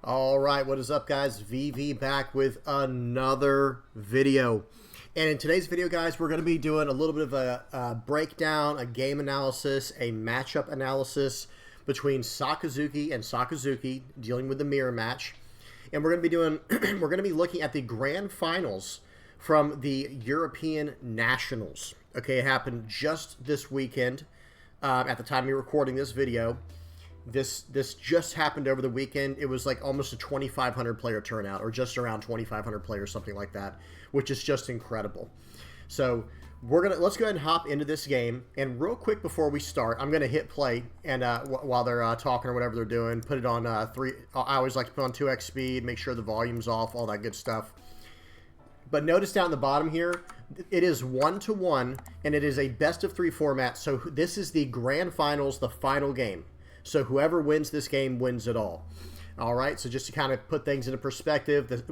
All right, what is up, guys? VV back with another video. And in today's video, guys, we're going to be doing a little bit of a breakdown, a game analysis, a matchup analysis between Sakazuki and Sakazuki, dealing with the mirror match. And we're going to be doing, we're going to be looking at the grand finals from the European Nationals. Okay, it happened just this weekend at the time of recording this video. This just happened over the weekend. It was like almost a 2,500 player turnout, or just around 2,500 players, something like that, which is just incredible. So let's go ahead and hop into this game. And real quick before we start, I'm gonna hit play, and while they're talking or whatever they're doing, put it on three. I always like to put on 2x speed, make sure the volume's off, all that good stuff. But notice down the bottom here, it is 1-1, and it is a best-of-3 format. So this is the grand finals, the final game. So whoever wins this game wins it all. All right. So just to kind of put things into perspective,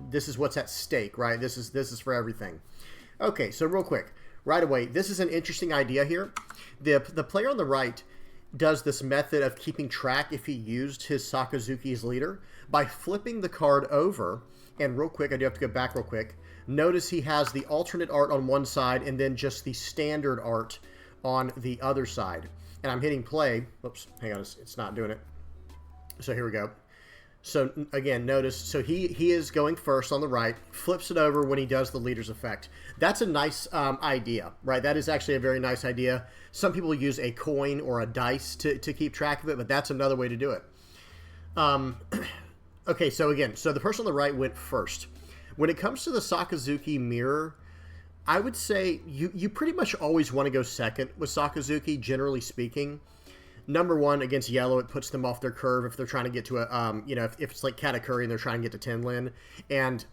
this is what's at stake, right? This is for everything. Okay. So real quick, right away, this is an interesting idea here. The player on the right does this method of keeping track if he used his Sakazuki's leader by flipping the card over. And real quick, I do have to go back real quick. Notice he has the alternate art on one side and then just the standard art on the other side. And I'm hitting play. Oops, hang on, it's not doing it. So here we go. So again, notice, so he is going first on the right, flips it over when he does the leader's effect. That's a nice idea, right? That is actually a very nice idea. Some people use a coin or a dice to keep track of it, but that's another way to do it. Okay, so again, so the person on the right went first. When it comes to the Sakazuki mirror, I would say you pretty much always want to go second with Sakazuki, generally speaking. Number one, against yellow, it puts them off their curve if they're trying to get to a, if it's like Katakuri and they're trying to get to Tenlin. And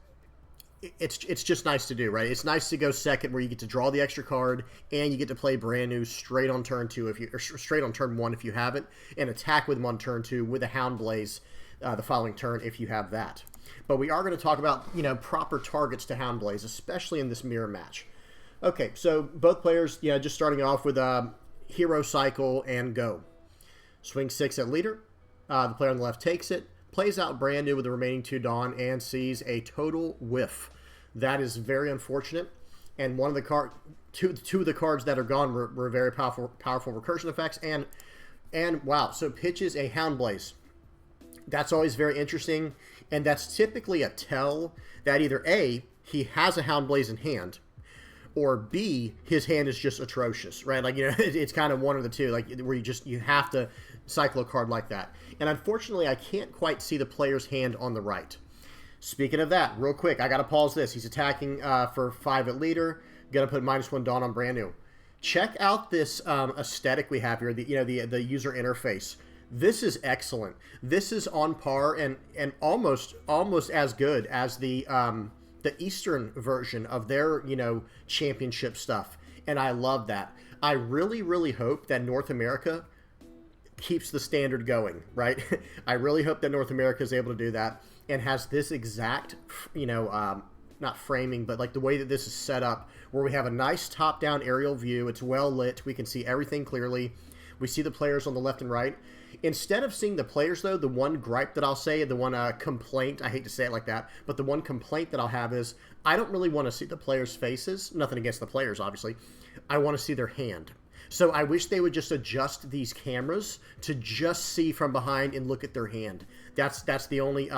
it's just nice to do, right? It's nice to go second where you get to draw the extra card and you get to play brand new straight on turn two, or straight on turn one if you have it, and attack with them on turn two with a Hound Blaze the following turn if you have that. But we are going to talk about, proper targets to Hound Blaze, especially in this mirror match. Okay, so both players, just starting off with Hero Cycle and go. Swing 6 at leader. The player on the left takes it, plays out brand new with the remaining 2 Dawn, and sees a total whiff. That is very unfortunate. And one of the two of the cards that are gone were very powerful recursion effects. And wow, so pitches a Hound Blaze. That's always very interesting, and that's typically a tell that either A, he has a Hound Blaze in hand, or B, his hand is just atrocious, right? Like, it's kind of one of the two, like where you have to cycle a card like that. And unfortunately, I can't quite see the player's hand on the right. Speaking of that, real quick, I got to pause this. He's attacking for 5 at leader, going to put -1 Dawn on brand new. Check out this aesthetic we have here, the user interface. This is excellent. This is on par and almost as good as the Eastern version of their, championship stuff. And I love that. I really, really hope that North America keeps the standard going, right? I really hope that North America is able to do that and has this exact, not framing, but like the way that this is set up, where we have a nice top-down aerial view. It's well lit. We can see everything clearly. We see the players on the left and right. Instead of seeing the players, though, the one gripe that I'll say, the one complaint, I hate to say it like that, but the one complaint that I'll have is I don't really want to see the players' faces. Nothing against the players, obviously. I want to see their hand. So I wish they would just adjust these cameras to just see from behind and look at their hand. That's the only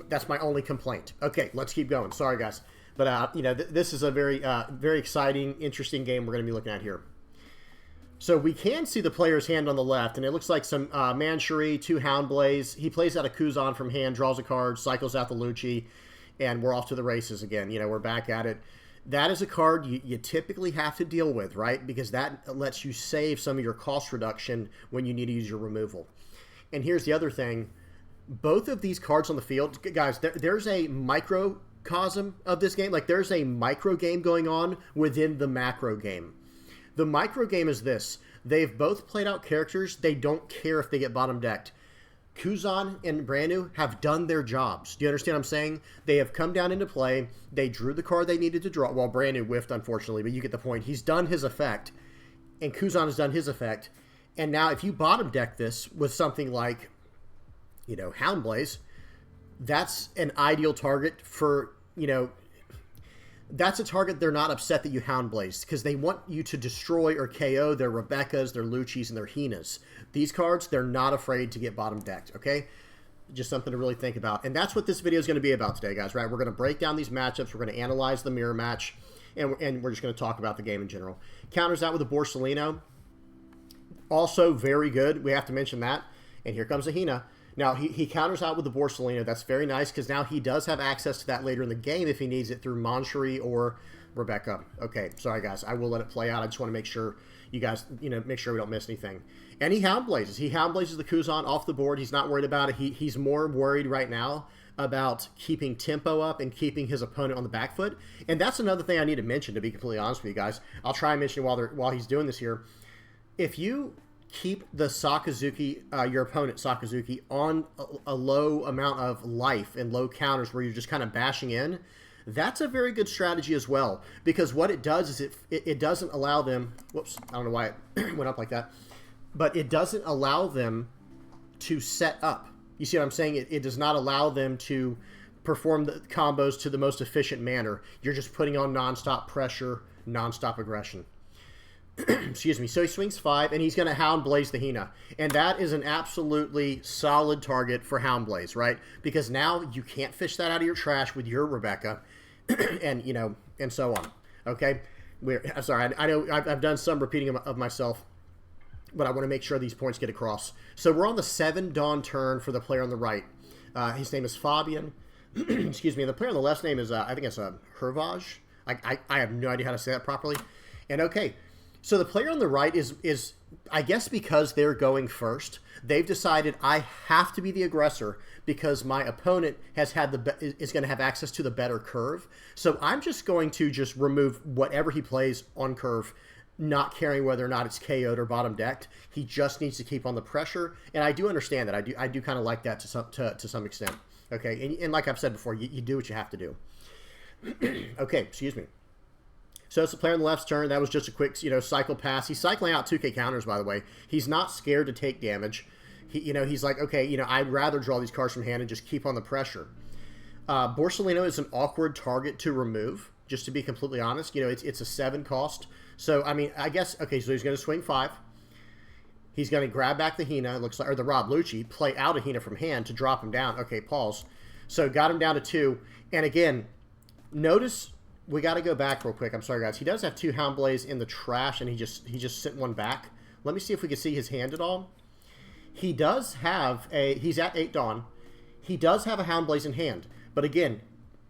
that's my only complaint. Okay, let's keep going. Sorry, guys, but this is a very very exciting, interesting game we're going to be looking at here. So we can see the player's hand on the left, and it looks like some Manchuri, 2 Hound Blaze. He plays out a Kuzan from hand, draws a card, cycles out the Lucci, and we're off to the races again. We're back at it. That is a card you typically have to deal with, right? Because that lets you save some of your cost reduction when you need to use your removal. And here's the other thing. Both of these cards on the field, guys, there's a microcosm of this game. Like, there's a micro game going on within the macro game. The micro game is this. They've both played out characters. They don't care if they get bottom decked. Kuzan and Branu have done their jobs. Do you understand what I'm saying? They have come down into play. They drew the card they needed to draw. Well, Branu whiffed, unfortunately, but you get the point. He's done his effect, and Kuzan has done his effect. And now if you bottom deck this with something like you know, Houndblaze, that's an ideal target for, you know, that's a target they're not upset that you Houndblaze, because they want you to destroy or KO their Rebekkas, their Luchis, and their Hinas. These cards, they're not afraid to get bottom decked, okay? Just something to really think about. And that's what this video is going to be about today, guys, right? We're going to break down these matchups. We're going to analyze the mirror match, and we're just going to talk about the game in general. Counters out with a Borsalino. Also very good. We have to mention that. And here comes a Hina. Now, he counters out with the Borsalino. That's very nice, because now he does have access to that later in the game if he needs it through Moncherie or Rebekka. Okay, sorry, guys. I will let it play out. I just want to make sure you guys, you know, make sure we don't miss anything. And he Houndblazes. He Houndblazes the Kuzan off the board. He's not worried about it. He's more worried right now about keeping tempo up and keeping his opponent on the back foot. And that's another thing I need to mention, to be completely honest with you guys. I'll try and mention it while he's doing this here. If you keep the Sakazuki, your opponent Sakazuki, on a low amount of life and low counters where you're just kind of bashing in, that's a very good strategy as well. Because what it does is it doesn't allow them, whoops, I don't know why it went up like that, but it doesn't allow them to set up. You see what I'm saying? It does not allow them to perform the combos to the most efficient manner. You're just putting on nonstop pressure, nonstop aggression. Excuse me. So he swings 5, and he's going to Houndblaze the Hina. And that is an absolutely solid target for Houndblaze, right? Because now you can't fish that out of your trash with your Rebekka, and, you know, and so on. Okay? I'm sorry. I know I've done some repeating of myself, but I want to make sure these points get across. So we're on the 7 Dawn turn for the player on the right. His name is Fabian. Excuse me. And the player on the left's name is, I think it's Hervaj. I have no idea how to say that properly. And okay. So the player on the right is I guess because they're going first, they've decided I have to be the aggressor because my opponent is going to have access to the better curve. So I'm just going to just remove whatever he plays on curve, not caring whether or not it's KO'd or bottom decked. He just needs to keep on the pressure, and I do understand that. I do kind of like that to some extent. Okay, and like I've said before, you do what you have to do. Okay, excuse me. So it's the player on the left's turn. That was just a quick, you know, cycle pass. He's cycling out 2K counters, by the way. He's not scared to take damage. He's like, okay, you know, I'd rather draw these cards from hand and just keep on the pressure. Borsalino is an awkward target to remove, just to be completely honest. You know, it's a 7 cost. So, I mean, I guess, okay, so he's going to swing 5. He's going to grab back the Hina, it looks like, or the Rob Lucci, play out a Hina from hand to drop him down. Okay, pause. So got him down to 2. And again, notice... We got to go back real quick. I'm sorry, guys. He does have 2 Houndblaze in the trash, and he just sent 1 back. Let me see if we can see his hand at all. He does have he's at 8 Dawn. He does have a Houndblaze in hand. But again,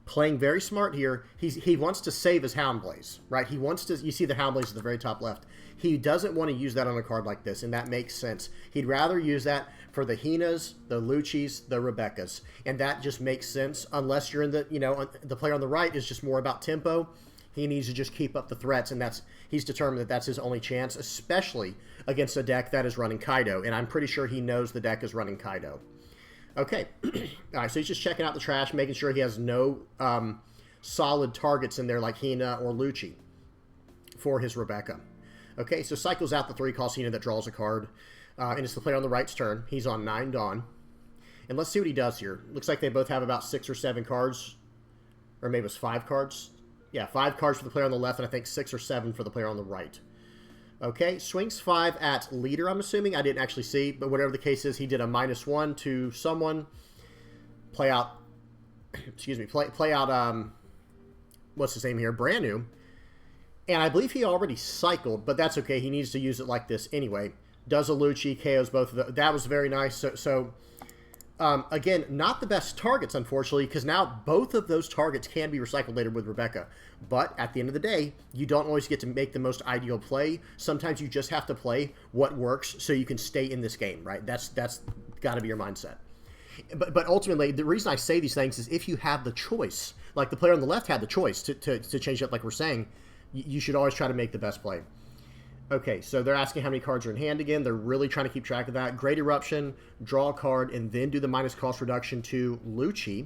playing very smart here, he wants to save his Houndblaze, right? He wants to, you see the Houndblaze at the very top left. He doesn't want to use that on a card like this, and that makes sense. He'd rather use that for the Hinas, the Luchis, the Rebekkas, and that just makes sense unless you're in the, you know, the player on the right is just more about tempo. He needs to just keep up the threats, and he's determined that that's his only chance, especially against a deck that is running Kaido, and I'm pretty sure he knows the deck is running Kaido. Okay, all right, so he's just checking out the trash, making sure he has no solid targets in there like Hina or Lucci for his Rebekka. Okay, so cycles out the 3 cost Hina that draws a card, and it's the player on the right's turn. He's on 9 Dawn. And let's see what he does here. Looks like they both have about 6 or 7 cards, or maybe it's 5 cards. Yeah, 5 cards for the player on the left, and I think 6 or 7 for the player on the right. Okay, swings 5 at leader, I'm assuming. I didn't actually see, but whatever the case is, he did a -1 to someone. Play out, excuse me, play out, what's his name here? Brand new. And I believe he already cycled, but that's okay. He needs to use it like this anyway. Does a Lucci, KOs both of them. That was very nice. So again, not the best targets, unfortunately, because now both of those targets can be recycled later with Rebekka. But at the end of the day, you don't always get to make the most ideal play. Sometimes you just have to play what works so you can stay in this game, right? That's got to be your mindset. But ultimately, the reason I say these things is if you have the choice, like the player on the left had the choice to change it, like we're saying, you should always try to make the best play. Okay, so they're asking how many cards are in hand again. They're really trying to keep track of that. Great Eruption, draw a card, and then do the minus cost reduction to Lucci.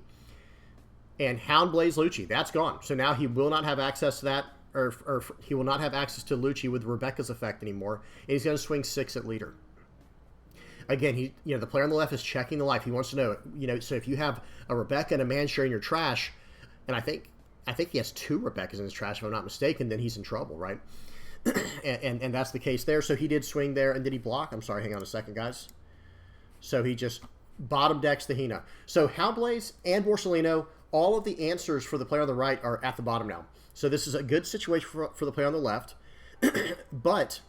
And Houndblaze Lucci, that's gone. So now he will not have access to that, or he will not have access to Lucci with Rebekka's effect anymore. And he's going to swing 6 at leader. Again, the player on the left is checking the life. He wants to know, so if you have a Rebecca and a man sharing your trash, and I think he has 2 Rebeccas in his trash, if I'm not mistaken, then he's in trouble, right? and that's the case there. So he did swing there, and did he block? I'm sorry, hang on a second, guys. So he just bottom decks the Hina. So Houndblaze and Borsellino, all of the answers for the player on the right are at the bottom now. So this is a good situation for the player on the left. But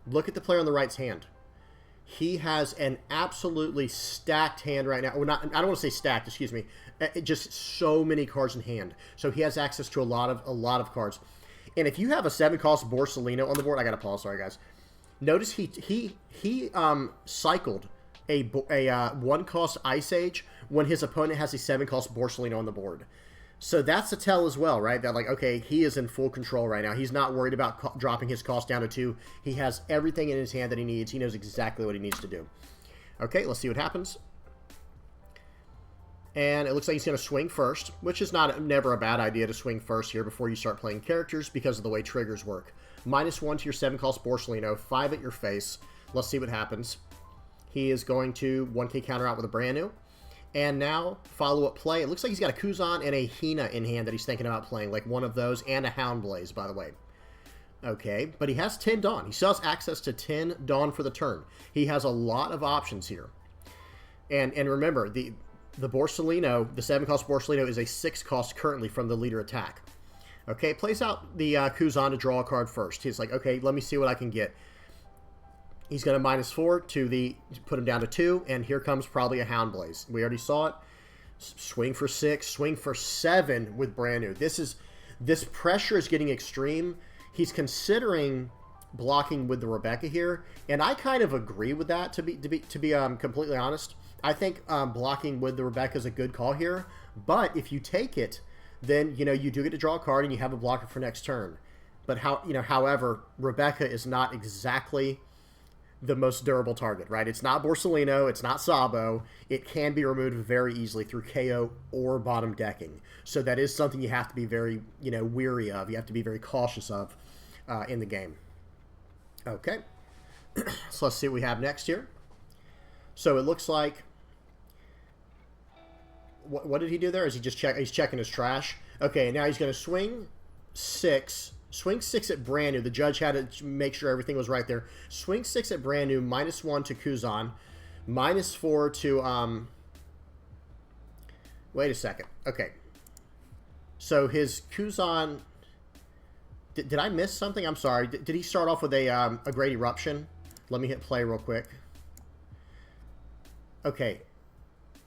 look at the player on the right's hand. He has an absolutely stacked hand right now. Well, I don't want to say stacked, excuse me. Just so many cards in hand. So he has access to a lot of cards. And if you have a 7-cost Borsellino on the board, I got to pause, sorry guys. Notice he cycled a 1-cost Ice Age when his opponent has a 7-cost Borsellino on the board. So that's a tell as well, right? That, like, okay, he is in full control right now. He's not worried about dropping his cost down to 2. He has everything in his hand that he needs. He knows exactly what he needs to do. Okay, let's see what happens. And it looks like he's going to swing first, which is never a bad idea to swing first here before you start playing characters because of the way triggers work. -1 to your 7-cost Borsellino, 5 at your face. Let's see what happens. He is going to 1k counter out with a brand new. And now, follow-up play. It looks like he's got a Kuzan and a Hina in hand that he's thinking about playing, like one of those, and a Houndblaze, by the way. Okay, but he has 10 Dawn. He still has access to 10 Dawn for the turn. He has a lot of options here. And remember, the Borsellino, the 7-cost Borsellino, is a 6-cost currently from the leader attack. Okay, plays out the Kuzan to draw a card first. He's like, okay, let me see what I can get. He's going to -4 to put him down to 2, and here comes probably a Houndblaze. We already saw it. Swing for 6, swing for 7 with brand new. This pressure is getting extreme. He's considering blocking with the Rebecca here, and I kind of agree with that. To be completely honest, I think blocking with the Rebecca is a good call here. But if you take it, then you do get to draw a card and you have a blocker for next turn. But however, Rebecca is not exactly the most durable target, right? It's not Borsellino, it's not Sabo. It can be removed very easily through KO or bottom decking. So that is something you have to be very, weary of. You have to be very cautious of in the game. Okay, so let's see what we have next here. So it looks like, what did he do there? Is he just he's checking his trash? Okay, now he's going to swing 6. Swing 6 at brand new. The judge had to make sure everything was right there. Swing 6 at brand new, -1 to Kuzan, -4 to, wait a second. Okay. So his Kuzan, did I miss something? I'm sorry. Did he start off with a Great Eruption? Let me hit play real quick. Okay.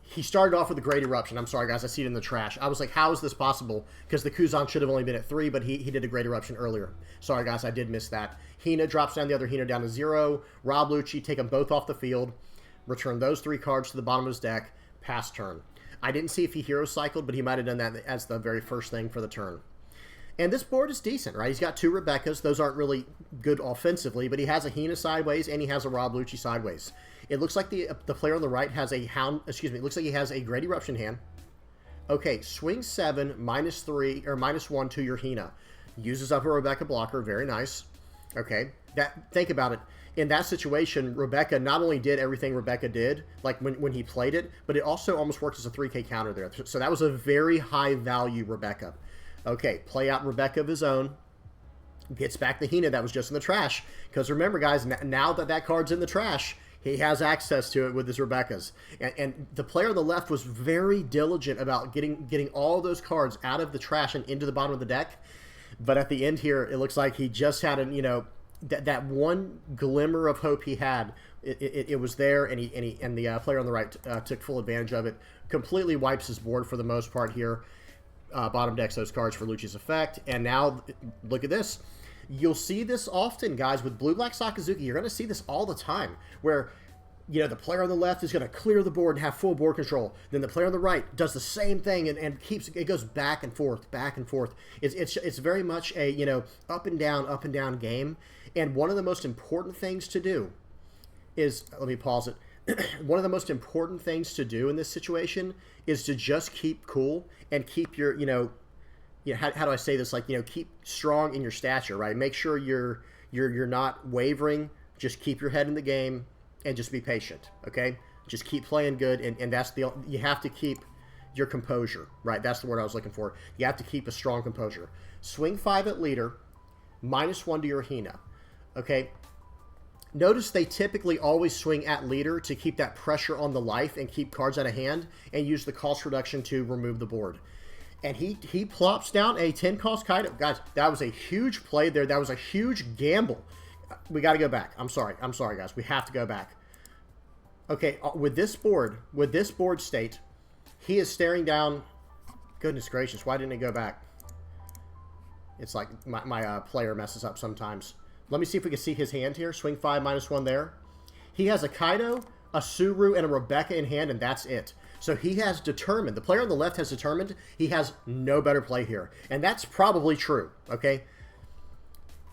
He started off with a Great Eruption. I'm sorry, guys. I see it in the trash. I was like, how is this possible? Because the Kuzan should have only been at 3, but he did a Great Eruption earlier. Sorry, guys. I did miss that. Hina drops down the other Hina down to 0. Rob Lucci, take them both off the field. Return those 3 cards to the bottom of his deck. Pass turn. I didn't see if he hero cycled, but he might have done that as the very first thing for the turn. And this board is decent, right? He's got 2 Rebeccas. Those aren't really good offensively, but he has a Hina sideways and he has a Rob Lucci sideways. It looks like the player on the right has a it looks like he has a Great Eruption hand. Okay, swing 7, -3, or -1 to your Hina. Uses up a Rebecca blocker, very nice. Okay, think about it. In that situation, Rebecca not only did everything Rebecca did, like when he played it, but it also almost worked as a 3k counter there. So that was a very high value Rebecca. Okay, play out Rebecca of his own. Gets back the Hina that was just in the trash. Because remember, guys, now that card's in the trash, he has access to it with his Rebeccas. And the player on the left was very diligent about getting all those cards out of the trash and into the bottom of the deck. But at the end here, it looks like he just had that one glimmer of hope he had. It was there, and the player on the right took full advantage of it. Completely wipes his board for the most part here. Bottom decks those cards for Lucci's effect. And now, look at this. You'll see this often, guys, with Blue-Black Sakazuki. You're going to see this all the time, where the player on the left is going to clear the board and have full board control. Then the player on the right does the same thing and it goes back and forth, back and forth. It's very much a up and down game. And one of the most important things to do is, let me pause it. One of the most important things to do in this situation is to just keep cool and keep your how do I say this? Like, keep strong in your stature, right? Make sure you're not wavering. Just keep your head in the game and just be patient, okay? Just keep playing good, and that's you have to keep your composure, right? That's the word I was looking for. You have to keep a strong composure. Swing 5 at leader, -1 to your Hina, okay? Notice they typically always swing at leader to keep that pressure on the life and keep cards out of hand, and use the cost reduction to remove the board. And he plops down a 10 cost Kaido. Guys, that was a huge play there. That was a huge gamble. We got to go back. I'm sorry, guys. We have to go back. Okay, with this board state, he is staring down. Goodness gracious, why didn't it go back? It's like my player messes up sometimes. Let me see if we can see his hand here. Swing 5, -1 there. He has a Kaido, a Suru, and a Rebecca in hand, and that's it. So he has determined, the player on the left has determined he has no better play here. And that's probably true, okay?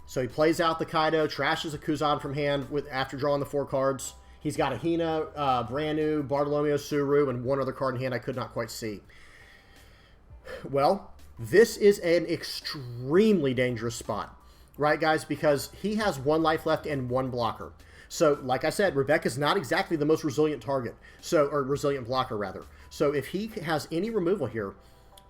So he plays out the Kaido, trashes a Kuzan from hand after drawing the 4 cards. He's got a Hina, brand new, Bartolomeo, Suru, and one other card in hand I could not quite see. Well, this is an extremely dangerous spot, right, guys? Because he has 1 life left and 1 blocker. So, like I said, Rebecca's not exactly the most resilient target, or resilient blocker, rather. So if he has any removal here,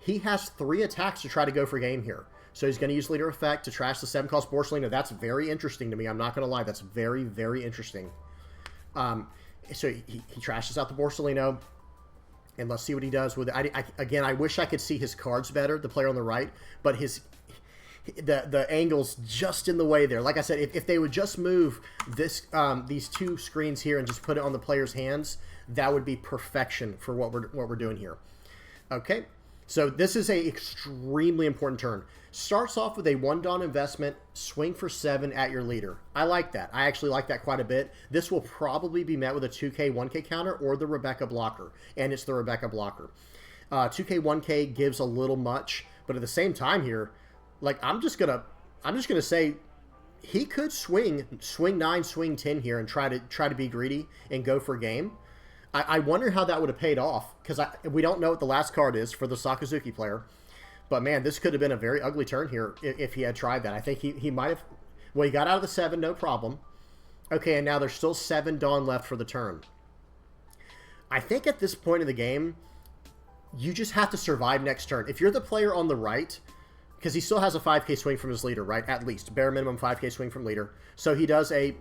he has 3 attacks to try to go for game here. So he's going to use Leader Effect to trash the 7-cost Borsellino. That's very interesting to me. I'm not going to lie. That's very, very interesting. So he trashes out the Borsellino, and let's see what he does with it. Again, I wish I could see his cards better, the player on the right, but the angle's just in the way there. Like I said, if they would just move these 2 screens here and just put it on the player's hands, that would be perfection for what we're doing here. Okay, so this is a extremely important turn. Starts off with a 1 Dawn investment, swing for 7 at your leader. I like that. I actually like that quite a bit. This will probably be met with a 2K, 1K counter or the Rebecca blocker, and it's the Rebecca blocker. 2K, 1K gives a little much, but at the same time here, like I'm just gonna say he could swing 9, swing 10 here and try to be greedy and go for game. I wonder how that would have paid off, because we don't know what the last card is for the Sakazuki player. But man, this could have been a very ugly turn here if he had tried that. I think he might have. Well, he got out of the 7, no problem. Okay, and now there's still 7 Dawn left for the turn. I think at this point in the game, you just have to survive next turn. If you're the player on the right, because he still has a 5K swing from his leader, right? At least bare minimum 5K swing from leader. So he does a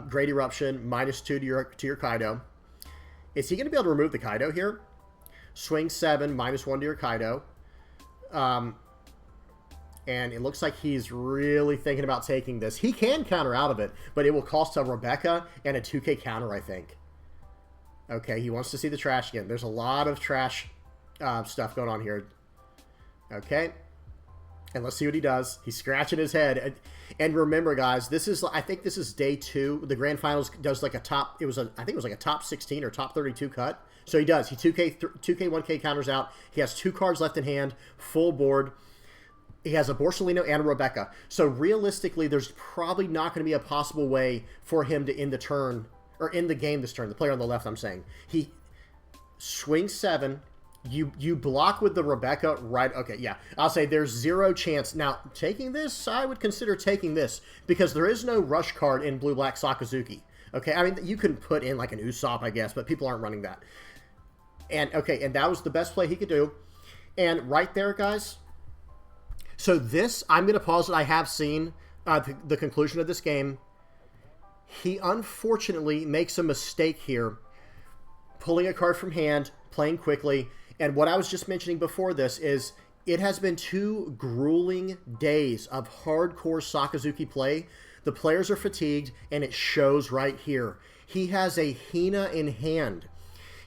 Great Eruption, -2 to your Kaido. Is he going to be able to remove the Kaido here? Swing 7, -1 to your Kaido. And it looks like he's really thinking about taking this. He can counter out of it, but it will cost a Rebecca and a 2K counter, I think. Okay, he wants to see the trash again. There's a lot of trash stuff going on here. Okay. And let's see what he does. He's scratching his head. And remember, guys, I think this is day 2. The grand finals does like a top, I think it was like a top 16 or top 32 cut. So he does. He 2K, 1K counters out. He has 2 cards left in hand, full board. He has a Borsellino and a Rebecca. So realistically, there's probably not going to be a possible way for him to end the turn, or end the game this turn. The player on the left, I'm saying. He swings 7. You block with the Rebecca, right? Okay, yeah. I'll say there's 0 chance. Now, taking this, I would consider taking this, because there is no rush card in Blue-Black Sakazuki. Okay, I mean, you can put in like an Usopp, I guess, but people aren't running that. And, okay, and that was the best play he could do. And right there, guys. So this, I'm going to pause it. I have seen the conclusion of this game. He unfortunately makes a mistake here, pulling a card from hand, playing quickly. And what I was just mentioning before this is it has been 2 grueling days of hardcore Sakazuki play. The players are fatigued, and it shows right here. He has a Hina in hand.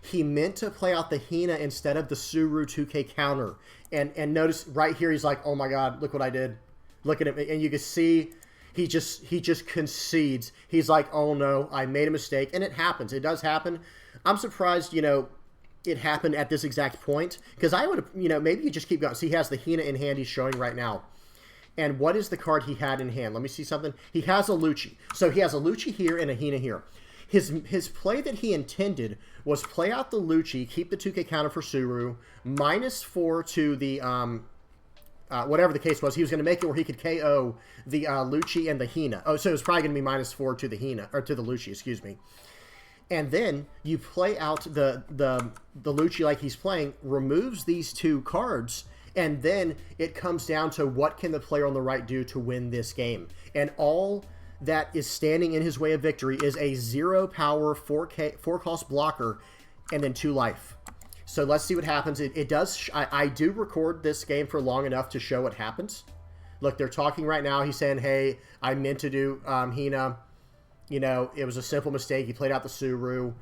He meant to play out the Hina instead of the Suru 2K counter. And notice right here, he's like, oh my God, look what I did. Look at him. And you can see he just concedes. He's like, oh no, I made a mistake. And it happens. It does happen. I'm surprised, it happened at this exact point. Because I would have, maybe you just keep going. See, he has the Hina in hand he's showing right now. And what is the card he had in hand? Let me see something. He has a Lucci. So he has a Lucci here and a Hina here. His play that he intended was play out the Lucci, keep the 2K counter for Suru, -4 to the, whatever the case was. He was going to make it where he could KO the Lucci and the Hina. Oh, so it was probably going to be -4 to the Hina, or to the Lucci, excuse me. And then you play out the Lucci like he's playing, removes these 2 cards, and then it comes down to what can the player on the right do to win this game. And all that is standing in his way of victory is a 0 power 4 cost blocker and then 2 life. So let's see what happens. It does. I do record this game for long enough to show what happens. Look, they're talking right now. He's saying, hey, I meant to do Hina. You know, it was a simple mistake. He played out the Suru.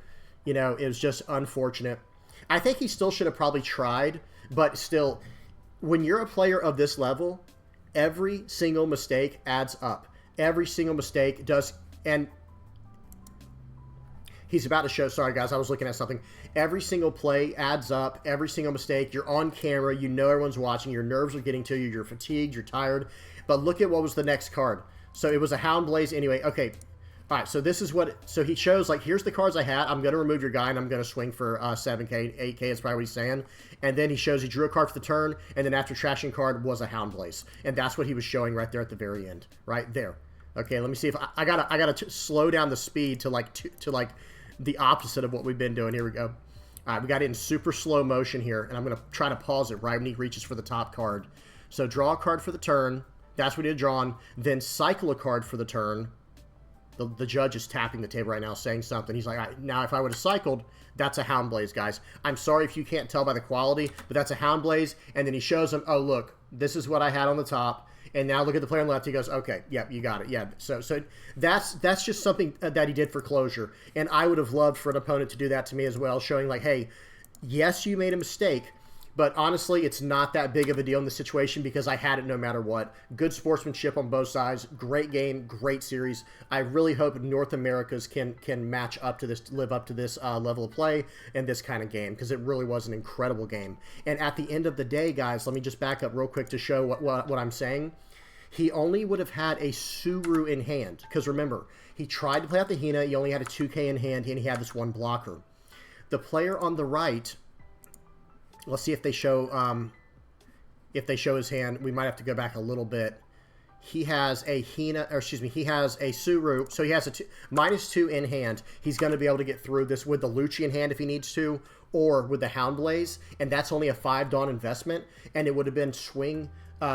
You know, it was just unfortunate. I think he still should have probably tried, but still, when you're a player of this level, every single mistake adds up. Every single mistake does, and he's about to show, sorry guys, I was looking at something. Every single play adds up, every single mistake. You're on camera, you know everyone's watching, your nerves are getting to you, you're fatigued, you're tired. But look at what was the next card. So it was a Hound Blaze anyway. Okay, all right, so this is what, so he shows, like, here's the cards I had. I'm going to remove your guy, and I'm going to swing for 7k, 8k is probably what he's saying. And then he shows he drew a card for the turn, and then after trashing card was a Hound Blaze. And that's what he was showing right there at the very end, right there. Okay, let me see if I gotta slow down the speed to like the opposite of what we've been doing. Here we go. All right, we got it in super slow motion here, and I'm gonna try to pause it right when he reaches for the top card. So draw a card for the turn. That's what he had drawn. Then cycle a card for the turn. The judge is tapping the table right now, saying something. He's like, all right, now if I would have cycled, that's a Hound Blaze, guys. I'm sorry if you can't tell by the quality, but that's a Hound Blaze. And then he shows him, oh look, this is what I had on the top. And now look at the player on the left. He goes, okay, yep, you got it. Yeah, so that's just something that he did for closure. And I would have loved for an opponent to do that to me as well, showing like, hey, yes, you made a mistake, but honestly, it's not that big of a deal in the situation because I had it no matter what. Good sportsmanship on both sides. Great game, great series. I really hope North America's can match up to this, live up to this level of play and this kind of game because it really was an incredible game. And at the end of the day, guys, let me just back up real quick to show what I'm saying. He only would have had a Suru in hand because remember, he tried to play out the Hina. He only had a 2k in hand and he had this one blocker. The player on the right, let's see if they show his hand. We might have to go back a little bit. He has a Hina, or excuse me, he has a Suru, so he has a -2 in hand. He's going to be able to get through this with the Lucci in hand if he needs to, or with the Hound Blaze, and that's only a 5 Dawn investment, and it would have been swing.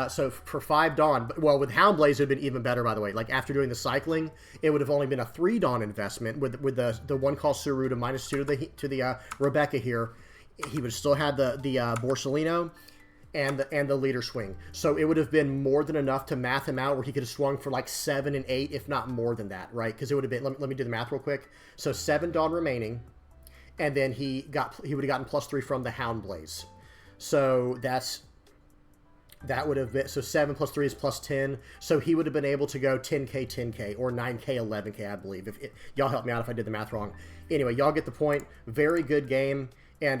So for 5 Dawn, well, with Hound Blaze, it would have been even better, by the way. Like, after doing the cycling, it would have only been a 3 Dawn investment with the one call Suru to -2 to the Rebecca here. He would have still had the Borsellino and the leader swing. So it would have been more than enough to math him out where he could have swung for like 7 and 8, if not more than that, right? Because it would have been, let me do the math real quick. So 7 Dawn remaining, and then he would have gotten +3 from the Hound Blaze. So that would have been, so 7 + 3 is +10. So he would have been able to go 10k, 10k, or 9k, 11k, I believe. Y'all help me out if I did the math wrong. Anyway, y'all get the point. Very good game. And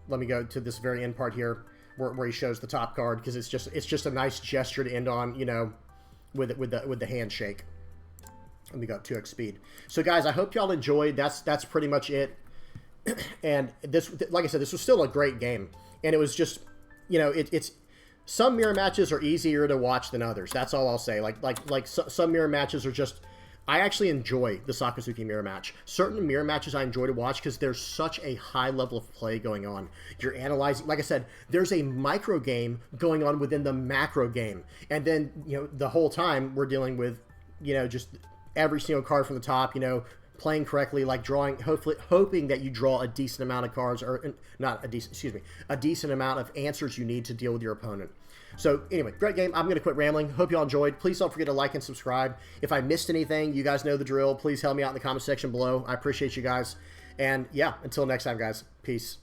let me go to this very end part here where he shows the top card because it's just a nice gesture to end on, you know, with the handshake. Let me go 2x speed. So guys, I hope y'all enjoyed. That's pretty much it. And this, like I said, this was still a great game. And it was just, you know, it's some mirror matches are easier to watch than others. That's all I'll say. Like some mirror matches are just, I actually enjoy the Sakazuki mirror match. Certain mirror matches I enjoy to watch because there's such a high level of play going on. You're analyzing, like I said, there's a micro game going on within the macro game. And then, you know, the whole time we're dealing with, you know, just every single card from the top, you know, playing correctly, like drawing, hoping that you draw a decent amount of cards, or not a decent, excuse me, a decent amount of answers you need to deal with your opponent. So anyway, great game. I'm going to quit rambling. Hope you all enjoyed. Please don't forget to like and subscribe. If I missed anything, you guys know the drill. Please help me out in the comment section below. I appreciate you guys. And yeah, until next time, guys. Peace.